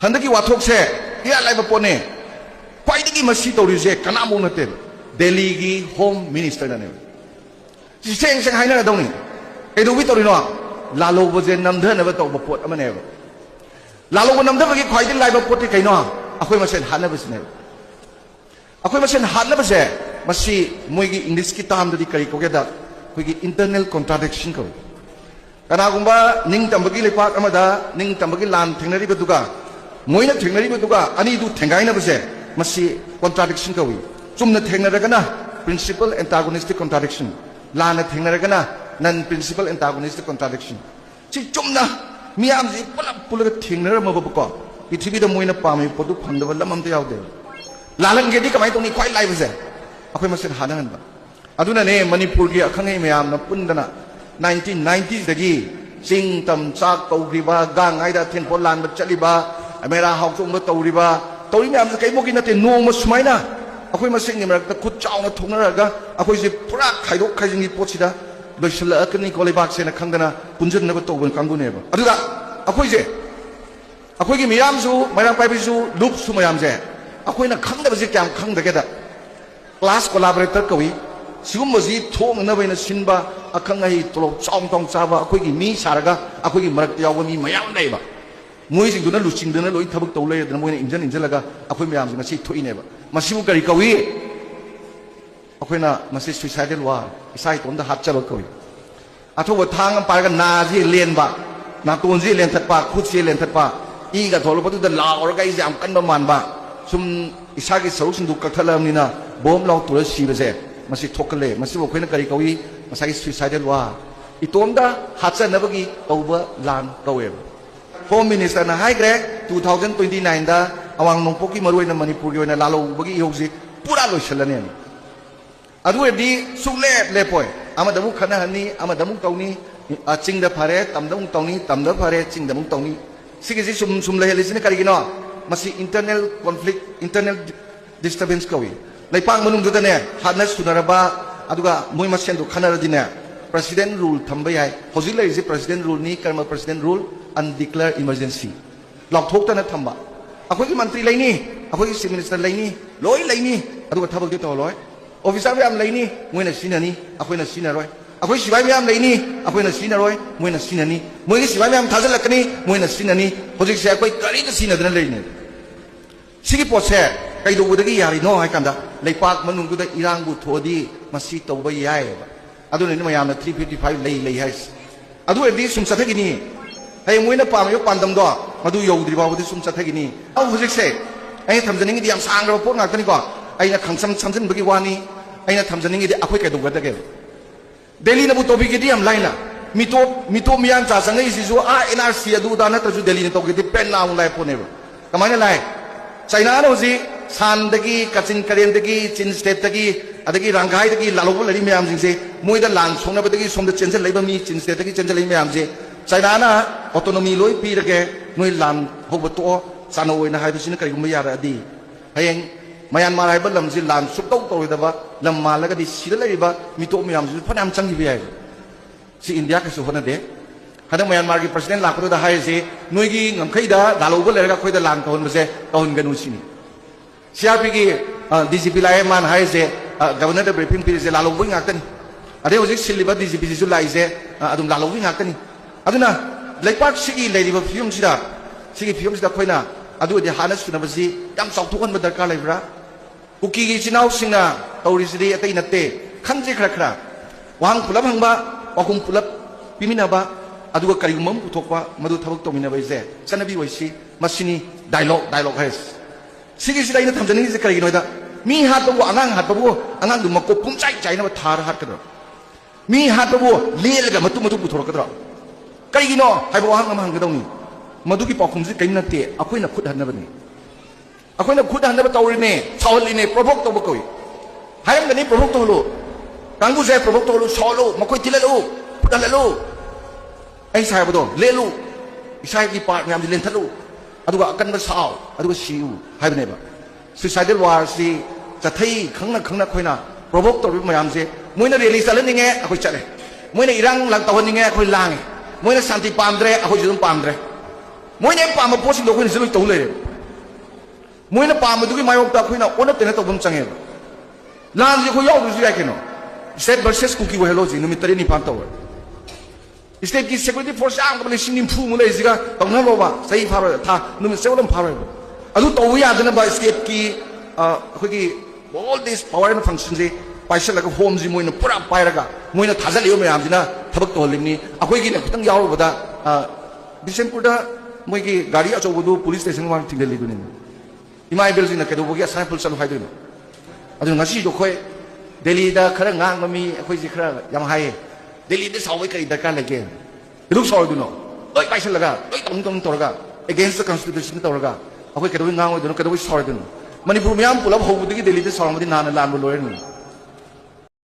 ฮันตะกี้ว่าทุกเช่ที่อะไรมาปนเนี่ยควายตะกี้มาสิตัวริเซ่ขนาดมุ่งนั่นเต็มเดลีกีโฮมมินิสเตอร์นั่นเองที่เช่งให้นั่นตรงนี้ไอ้ดูวิตัวนี้เนาะลาโลบเจนนำเดินมาตัวมาปวดอะไรเนี่ยลาโลบนำเดินเมื่อกี้ควายที่ไล่มาปวดที่ใครเนาะอาคุยมาเช่นฮันนั่นเป็นสิ่งนี้อาคุยมาเช่นฮันนั่นเป็นสิ่งมาสิมวยกีอังกฤษกีตามตัวที่ใครก็แค่ดักคุยกี internal contradiction เขาkarena aku mbak ning tambagi lepak amada ning tambagi lan thengnari betuga moina thengnari betuga ani du thengai na bese masi contradiction kawi chumna thengnara kana principal antagonistic contradiction lana thengnara kana non principal antagonistic contradiction chi chumna miyam ji pula thengnara ma bako pithibi da moina pami podu phandaba lamam te yaude lalang gedi kamai tongni khwai lai bese akhoi masin hanan ba aduna ne manipur gi akhangai miyam na pundana 1990s ตะกี้สิงตำจากตูริบากางไอ้ดาเทนพลันบัจลิบาอเมริกาหอกส่งมาตูริบาตูริบามันจะใครบอกกินนะเทนนูมาสมัยนะอาคุยมาสิงเนี่ยมันตะคุดเจ้านะทุ่งนั่นแหละก็อาคุยสิพระใครรู้ใครยังมีปวดสิดาโดยเฉลี่ยกันนี่ก็เลยบากเสนาขังกันนะคุณจะนึกว่าตัวเป็นขังกูเนี่ยบ่อะดูละอาคุยสิอาคุยกินมียามสู้ไม่รังไปไปสู้ลุกสู้ไม่ยามเสอาคุยน่ะขังได้เป็นสิ่งจำขังได้แค่แต่ class collaborator กวีสิ่งมันสิทุ่งนั่นเป็นสินบาอาคังไอ้ตัวจ้องต้องจ้าว่าคุยกินมีสาระก็อาคุยกินมันยาวว่ามีไม่ยาวได้บ่มวยสิ่งตัวนั้นลุสิ่งตัวนั้นลุยทับตัวเลยแต่มวยเนี่ยอินเจนแล้วก็อาคุยไม่ยาวสิ่งนั้นสิทุ่งเนี่ยบ่มาสิบุกรีกวีอาคุยน่ะมาสิ suicidal ว่าใส่ตัวนั้นหัดจะลดกวีอาทุกทางไปกันนาสิเลียนบ่นาตูนสิเลียนทัดป่าคุดสิเลียนทัดป่าอีกับทอลปัตุดันลาอร์กไอ้ยังกันประมาณบ่ซุ่มอิสากิสรุปสินดูกักทะเลนี่นะบอมเราตัวสีไปเสียมาสิทกเลยมาสิบุกคุยนักการีกวีมาใส่ suicidal ว่าอีตัวนั้นหัดจะนับกี่ตัวล้านตัวเอง Home Minister นะให้แกรก2029ด้าอาวังนงพกิมาด้วยนะมันนี่พูดกันนะลาโลบกี้ยกสิพูดอะไรเฉลยเนี่ยอะดูดีสุเล่เล่ป่วยอามาดมุขขนาดนี้อามาดมุขตรงนี้จิงเดพาร์ตตำดมุขตรงนี้ตำเดพาร์ตจิงเดมุขตรงนี้สิ่งที่สุมเลยลิสเนี่ยการีกินอ่ะมาสิ internal conflict internal disturbanceกวีในปังมนุษย์ตัวเนี่ยฮันนัสสุนารบะอะดูก็มวยมาเช่นดูขนาดนี้เนี่ย President rule ทำไปยังพอสิเลยสิ President rule นี้การมา President rule and declare emergency หลอกทุกท่านทำบ่อาคุยกับมันตรีเลยนี่อาคุยกับ Minister เลยนี่ร้อยเลยนี่อะดูก็ทับกันตัวร้อย Officer ไม่ทำเลยนี่มวยน่ะสินะนี่อาคุยน่ะสินะร้อยอาคุยสิบายไม่ทำเลยนี่อาคุยน่ะสินะร้อยมวยน่ะสินะนี่มวยกับสิบายไม่ทำท่าจะลักนี่มวยน่ะสินะนี่พอสิเสียอาคุยการีน่ะสินะเดินเลยนี่สิ่งที่พอเสียใครดูบุตรกี้ยารีน้อยกันดะเลยปากมนุษย์ก็ได้อิรังบุตรทัวดีมาสิตัวใบใหญ่อะดูนี่มายามนะ355เลยให้อะดูดีสุมสัตย์กินี่ให้มวยน่ะปามยกปันดำดอมาดูโยดีบ่าวดีสุมสัตย์กินี่เอาผู้ศึกษาไอ้ทำจะนิ่งดีอย่างสร้างเราพวกนักกันนี่ก็ไอ้น่ะขังซ้ำๆบุกี้วานี่ไอ้น่ะทำจะนิ่งดีอาคุยกันดูกันได้แก่เดลีน่ะบุตรบิกี้ดีอย่างไรน่ะมีตัวมีอันจ่าสังเกตสิว่าNRC ดูด้านนั้นแต่จุดเดลีน่ะตัวกิจเป็นนาอะไรพวกนี้บ่ทำไมเนี่ยไรไชน่าโน้สิซันตะกี้กัจจินกเรียนตะกี้จินสเตตตะกี้อะตะกี้รังไห้ตะกี้ลาโลบุลเลยมีอะไรสิมวยด้านหลังส่งนับตะกี้ส่งเดชเชนเซลเลยบ่มีจินสเตตตะกี้เชนเซลเลยมีอะไรสิไชน่านะออโตโนมีลอยปีตะกี้มวยหลังหกประตูซานโอยนะให้ไปสินะกันก็ไม่ยากดีให้ยังมายันมาให้บัดลำสิหลังสุดโตโตเลยแต่ว่าลำมาแล้วก็ดิสิเลยบ่มีตัวมีอะไรสิพนันจังที่ไปไอ้สิอินเดียก็สุดนะเด็กฮะนั่นมายันมาที่ประธานหลักประตูได้ให้สิหน่วยกี้งำใครได้ลาโลบุลเลยก็คุยได้หลังตอนไปสิตอนกันนู่นสิsiapa ki DCP lain man hai se governor de briefing pi se lalu wing akten ade ojik siliba DCP su lai se adum lalu wing akten aduna lepak sigi lady ba film sida khoina adu de hanas suna basi yam chau thukan ba darkar lai bra kuki gi chinau singna tauri sidi atai natte khanje khra khra wang pulap hangba wakum pulap pimina ba aduga karigumam puthokpa madu thabak tomina ba se chanabi waisi masini dialogue haiสิ่งที่ได้ทำจะนี่จะใครกินหน่อยตามีหัดตัวอังหัดตัวอังดูมากบพุ่งใจนะมาทาร์หัดกันหรอมีหัดตัวเลี้ยงกันมาตุ้มบุตรกันหรอใครกินเนาะให้บอกว่าหังกันตรงนี้มาดูกี่ปอกคุ้มสิกินนั่นเตะอาคุยนักขุดหันนับนี่อาคุยนักขุดหันนับตัวนี้ชาวลีเนี่ยประพกตัวบุกยให้มันนี่ประพกตัวลูกกังกูเซ่ประพกตัวลูกชอลูกมาคุยทีละลูกพุดละลูกไอ้ชายประตูเลี้ยลูกไอ้ชายกี่ปากงามจะเลี้ยงทัดลูกอะดูว่ากันมาสาวอะดูว่าชิวให้เป็นไงบ้าง suicidal war สิจะที่ครั้งนั้นคุยนะโปรโวกตัวรุ่นมายามสิมวยน่ะเรียนลิซ่าเล่นยังไงอะคุยจัดเลยมวยน่ะอิรังหลังตะวันยังไงคุยล่างมวยน่ะสันติปามเดรอะคุยจุดปามเดร ꯃꯣꯏꯅ ꯄꯥꯝꯕ ꯄꯣꯠꯁꯤꯡꯗꯣ ꯑꯩꯈꯣꯏꯅ ꯁꯤ ꯂꯣꯏ ꯇꯧ ꯂꯩꯔꯦ ꯃꯣꯏꯅ ꯄꯥꯝꯕꯗꯨꯒꯤ ꯃꯥꯌꯣꯛꯇ ꯑꯩꯈꯣꯏꯅ ꯑꯣꯟꯅ ꯇꯩꯅ ꯇꯧꯕ ꯑꯃ ꯆꯪꯉꯦꯕ ꯂꯥꯟꯁꯦ ꯑꯩꯈꯣꯏ ꯌꯥꯎꯗ꯭ꯔꯁꯨ ꯌꯥꯏ ꯀꯩꯅꯣ ꯁ꯭ꯇꯦꯠ ꯚꯔꯁꯦꯁ ꯀꯨꯀꯤ ꯑꯣꯏꯍꯜꯂꯣ ꯍꯧꯖꯤꯛ ꯅꯨꯃꯤꯠ 9-9 ꯇꯧꯔꯦ ꯁ꯭ꯇꯦꯠꯀꯤ ꯁꯦꯀ꯭ꯌꯨꯔꯤꯇꯤ ꯐꯣꯔꯁ ꯌꯥꯝꯒꯕ 90,000 ꯂꯩꯔꯤꯁꯤꯒ ꯇꯧꯅꯔꯣꯕ ꯆꯍꯤ ꯐꯥꯔꯣꯏ ꯊꯥ ꯅꯨꯃꯤꯠ ꯆꯌꯣꯜ ꯑꯃ ꯐꯥꯔꯣꯏꯕ ꯑꯗꯨ ꯇꯧꯕ ꯌꯥꯗꯅꯕ ꯁ꯭ꯇꯦꯠꯀꯤ ꯑꯩꯈꯣꯏꯒꯤ all this power and functions पाइसलगा होम जी मोइन पूरा पायरगा मोइन थाजलियो मयामजिना थबक तोहलिमनी अखोइगिने खतंग यावबदा बिशनपुरदा मोइगी गाड़ी अचौबदु पुलिस स्टेशन वांग थिंगलिदुनि इमा इबेलजिना केदोबोगी असाइपुल चलो हाइदुनो अदु ngasi जो खोय दिल्ली दा खरा ngang mi अखोइ जी खरा याम हाय दिल्ली दे सावै कई दरकार लगे इदु सावदुनो लोइ पाइसलगा लोइ तंग तंग तोरगा against the constitution तोरगा अखोइ केदोबि ngang ओइदुनो केदोबि सावदुनो Manipur मयाम पुलब होबुदगी Delhi they सावमदि Nana लानबो लोयरनि